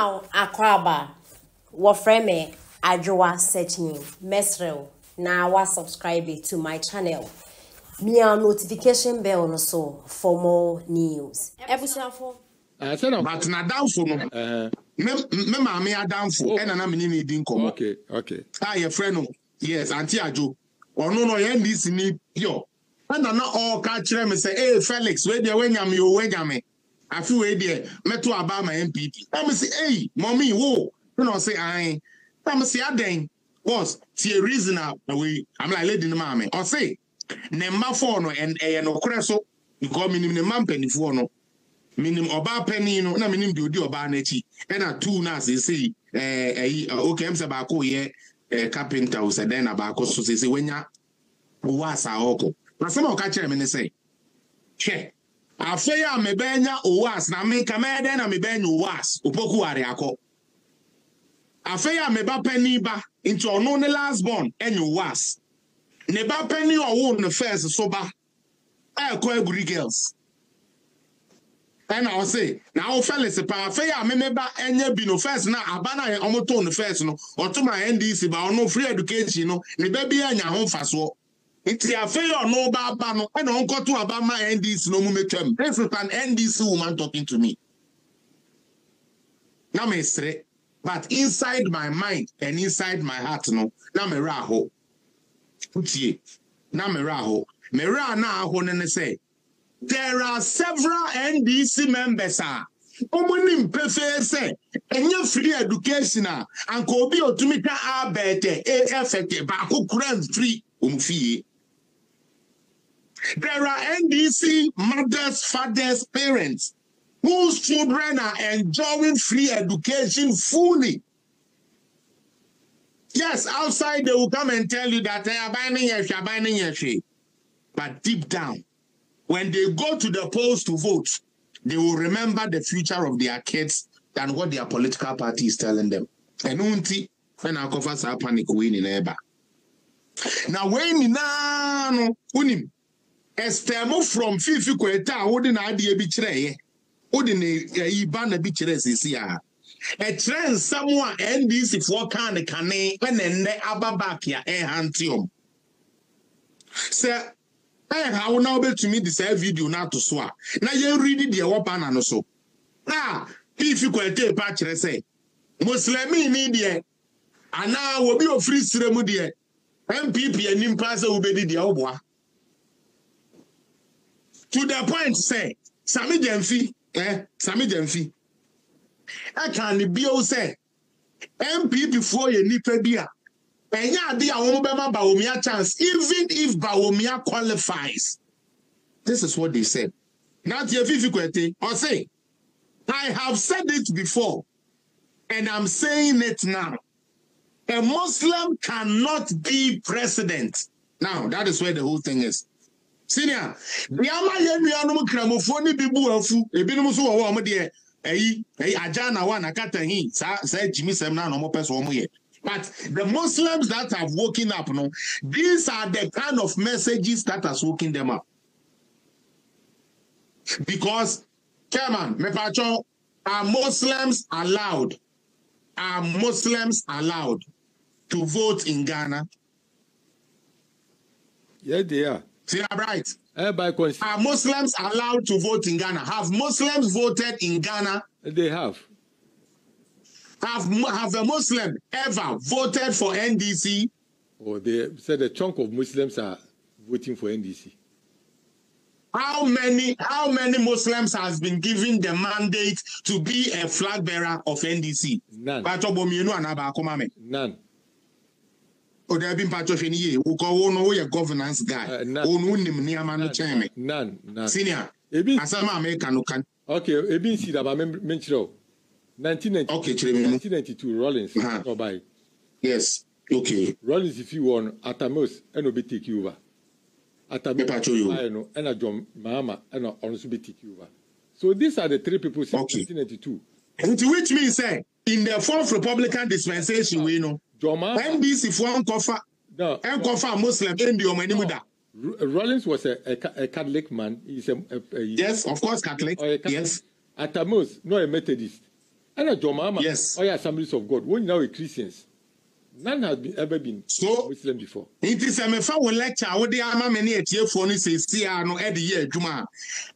Now, Akwaba, what frame Ajoa searching Mesrel. Now, was subscribe to my channel. Me a notification bell no so for more news. Ebusiafo. But na downfall no. Me mama ya downfall. And na me ni din komo. Okay. Ah, your friend no. Yes, Auntie Ajo. Ono no NDC ni yo. And na all catch me say, hey Felix, where there when yame. I feel where there meto about my NPP. I say, hey, mommy, whoa. You know say I say aden was tie reason away. I'm like lady no mama. I say Nemba for no and no creso because minimum mampeni for no minimum oba penny no na minimum do oba nachi and a two na say okay am say ba ko ye carpenter o say then abako so say when ya was oko na some o ka kire me say che afei a me benya o was na me ka me den na me benya o was opoku are akọ afei a me ba penny ba into ono ne last born enyo was Neba penny or won the first soba. I call girls. And I'll say, now fellas, a parfait, I remember any be no first now, Abana almost the first no, or to my NDC, but no free education, no, the baby and your home fast walk. It's a fair or no barbano, and don't go to about my NDC no momentum. This is an NDC woman talking to me. Now me straight, but inside my mind and inside my heart, no, now me raho. Utie na meraho mera na aho ne say there are several NDC members omonim prefer say enye free education and ko bi otumika abete effect ba ko grant free umfie. There are NDC mothers, fathers, parents whose children are enjoying free education fully. Yes, outside they will come and tell you that they are binding your but deep down, when they go to the polls to vote, they will remember the future of their kids than what their political party is telling them. And unti when our covers are panic winning ever. Now when no unim estemo from Fifi Kweta wouldn't idea be tray, wouldn't a banner be here. A trend someone NDC for can when and ababakia hantium. Sir, I will now be to me this video now to swear. Now you read it the wapana no so. Now, if you could take patch say Muslim in India, and now will be a free ceremony. NPP and Impasa will be the Obwa. To the point, say, Sami Demfi. I can be say NPP for your nipebia. And ya dia wombema Baumia chance, even if Baumia qualifies. This is what they said. Not your difficulty. Or say, I have said it before, and I'm saying it now. A Muslim cannot be president. Now, that is where the whole thing is. Senior, the Ama Cramofoni Bibu Afu, a Binusu dear. Ajana one akata hi say Jimmy Semna no more person here. But the Muslims that have woken up, no, these are the kind of messages that are woken them up. Because, Chairman, are Muslims allowed to vote in Ghana? Yeah, they are. See, I'm right. Are Muslims allowed to vote in Ghana? Have Muslims voted in Ghana? They have. Have a Muslim ever voted for NDC? Oh, they said a chunk of Muslims are voting for NDC. How many Muslims has been given the mandate to be a flag bearer of NDC? None. None. Oh, there have been part of any year. Who go a governance guy. None. Senior. Asama American can. Okay, Ebin see that I mentioned 1992 Rollins. By. Yes. Okay. Rollins, if you want Atamos, and be take you over. Atamos, and a John Mama, and also be take you over. So these are the three people since 1992. Which means, say, in the fourth Republican dispensation, we know. NDC for uncover Muslim India. Rollins was a Catholic man. He's yes, of course, Catholic. Yes. Atamos, no a Methodist. And a Jomama, yes, or Assemblies of God. When now Christians, none has ever been so Muslim before. It is a mefa lecture. What the ama many a tear for ni say no edi year juma.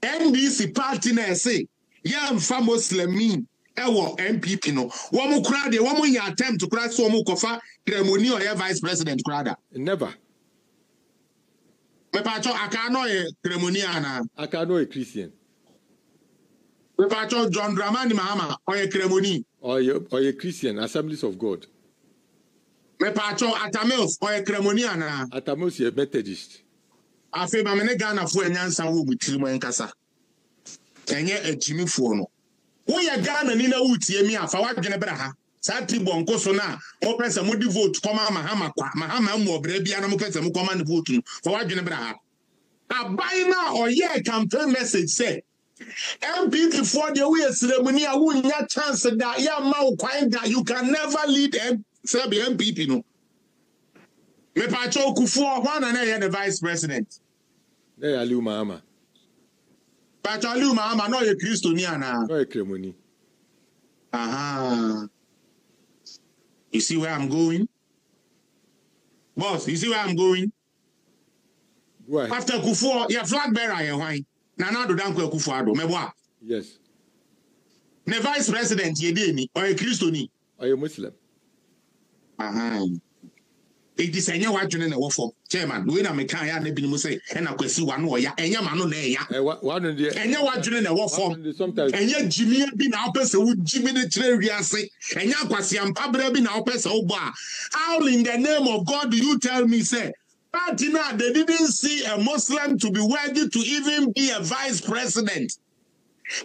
NDC party na say ya mfa Muslimin ewo NPP no. Womu kura de womu ya attempt to kura so womu kofa ceremony or vice president kura. Never. Me pacho aka no e ceremony ana. Aka no a Christian. Me pacho John Dramani Mahama or a ceremony. Or a Christian, Assemblies of God. Me pacho Atamos or a ceremony ana. Atamos ye Methodist. Afe ba me ne Ghana fo enyansa wo butiri mo enkasa. Enye ejimi fo no. Wo ya Ghana ni na wutie mi afa wadwene bra ha. Sa tibo nko so na mo pese mo di vote koma Mahama kwa. Mahama mo bra bia na mo pese mo koma ne vote no. Fa wadwene bra ha. Abai na oye campaign message say MPP for the way ceremony a wunya chance that ya ma kwan that you can never lead MPP no. Me pacho Kufuor one na the vice president. They are Liu Mahama. Pacho Liu Mahama no ye Christian ana. No a ceremony. Aha. You see where I'm going? Boss, you see where I'm going? Why? After Kufuor, your flag bearer ye why? Na do dan kwa Kufuor do. Me boa. Yes. Ne vice president ye dey ni or a Christian? Or a Muslim. Aha. It is enya wadwene na wo fo. Chairman, we na me kan ya na bi ni mo say e na kwasi wa no ya. Enya ma no na ya. One of the Enya wadwene na wo fo. Sometimes Enya jimi bi na opese wo jimi ne kire wiase. Enya kwasi ampa bra bi na opese wo bo a. How in the name of God do you tell me say party now they didn't see a Muslim to be worthy to even be a vice president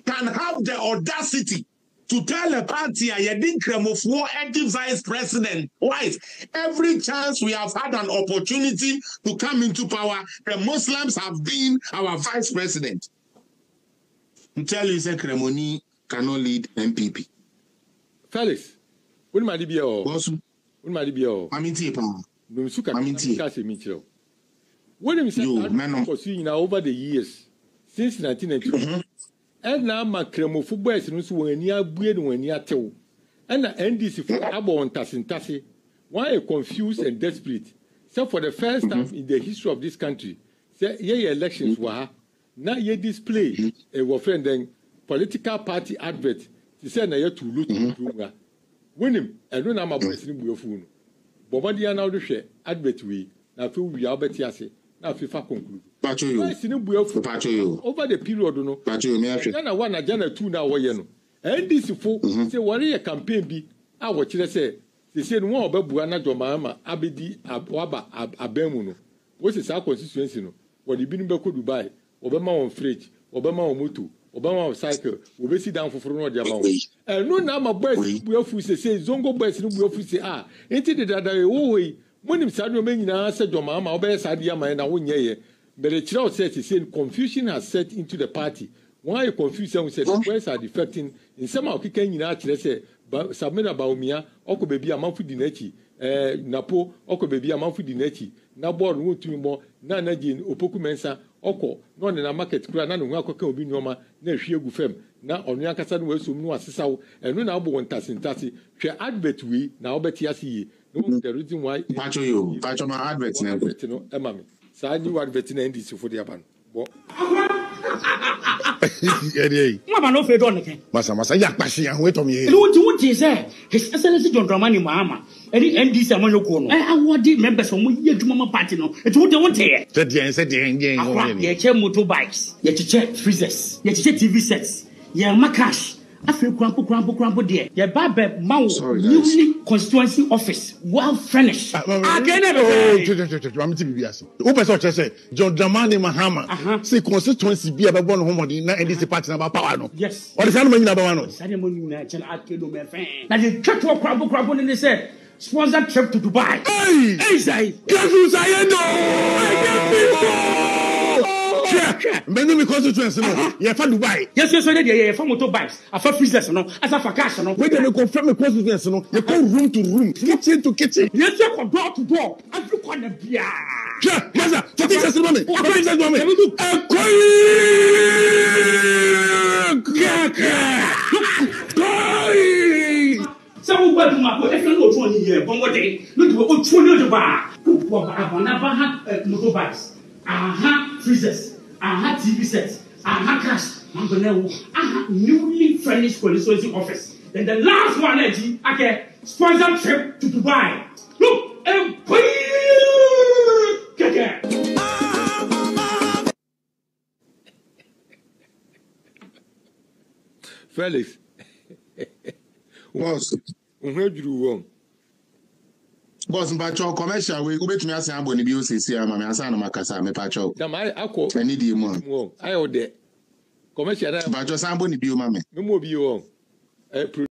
can have the audacity to tell a party a yedin kremofo anti vice president wife every chance we have had an opportunity to come into power the Muslims have been our vice president. To tell you say Kremoni cannot lead MPP. Felix, when my DBO, when my DBO, when him said over the years since 1992. And now my cremofo boys no near Bued when near Tew. And the NDC for Abon Tassin why confused and desperate. So for the first time in the history of this country, say ye elections were now ye display a friend then political party advert to say na ye to loot when him and when I'm a boys in Buofun. Bombardier now the share advert we now feel we are better say now FIFA conclude. Over the period, no. Jana 1 and Jana 2 now, no. And this for say, what a campaign be. I watch it say. They said, one about Buana Jomama, Abedi, Abwaba, Abemuno. What's his constituency? No, what the Binimba could buy, Obama on fridge, Obama on motor, Obama on cycle, we sit down for no Jama. And no, now my boys, we have to say, Zongo boys, no, we have to say, ain't it that I way. When him said, no, many now said, Jomama, Obey Sadia, and I won't ye. But the child says, he said, confusion has set into the party. Why you confuse them? Said, the boys are defecting. In some of the Kenyan actually say, Sabina Baumia, Oko baby a month for the nechi, Napo, Oko baby a month for the nechi, Nabor, wood to more, Nanajin, Opoku Mensa, Oko, non in a market, Granan, Wako be Noma, Neshia Gufem, now on Yakasan was no assessor, and no now one tassin tassi, she advert we, now bet yasi. No, the reason why. Patch my advert, no, Mammy. So I knew what veterinary NDC for the aban. Mama no fe don ken. Masa ya kpashi an wait on me. What say? His Excellency John Dramani Mahama. Any NDC amanyoko no. Award members from ye adwuma party no. It what they want here. Said the Ye che motorbikes, ye che freezers, ye che TV sets, ye makash. After crampo there. Your barber Mao newly constituency office well furnished. Again, I'm to be asking. Open such as say John Dramani Mahama. Say constituency be about one home na NDC party about power no. Yes. What is happening about one? Ceremony na chel akedo me fan. Na the church crampo and they said sponsor trip to Dubai. Hey say. Kazu sayendo. Many me constituency no. You for Dubai. Yes, you for motorbikes. I for freezers no. As for cash no. When they confirm me constituency no, you go room to room, kitchen to kitchen. Yes, you go door to door. Every corner bia. Yeah, yes, sir. Take this moment. Take this moment. wo ba duma ko e fe no otu oni ye bon wode no de otu oni ojo ba wo ba abana ba ha motorbikes aha freezers aha TV sets aha cash mambonewo aha newly furnished constituency office. Then the last one okay, sponsor trip to Dubai. Look, and Felix. Boss. Boss, Pacho, commercial, we go to me as I'm going to be used to my son, Macassa, me Pacho. I need you more. I owe that. Commercial, Pacho, I'm going to be your mammy. No more be your own.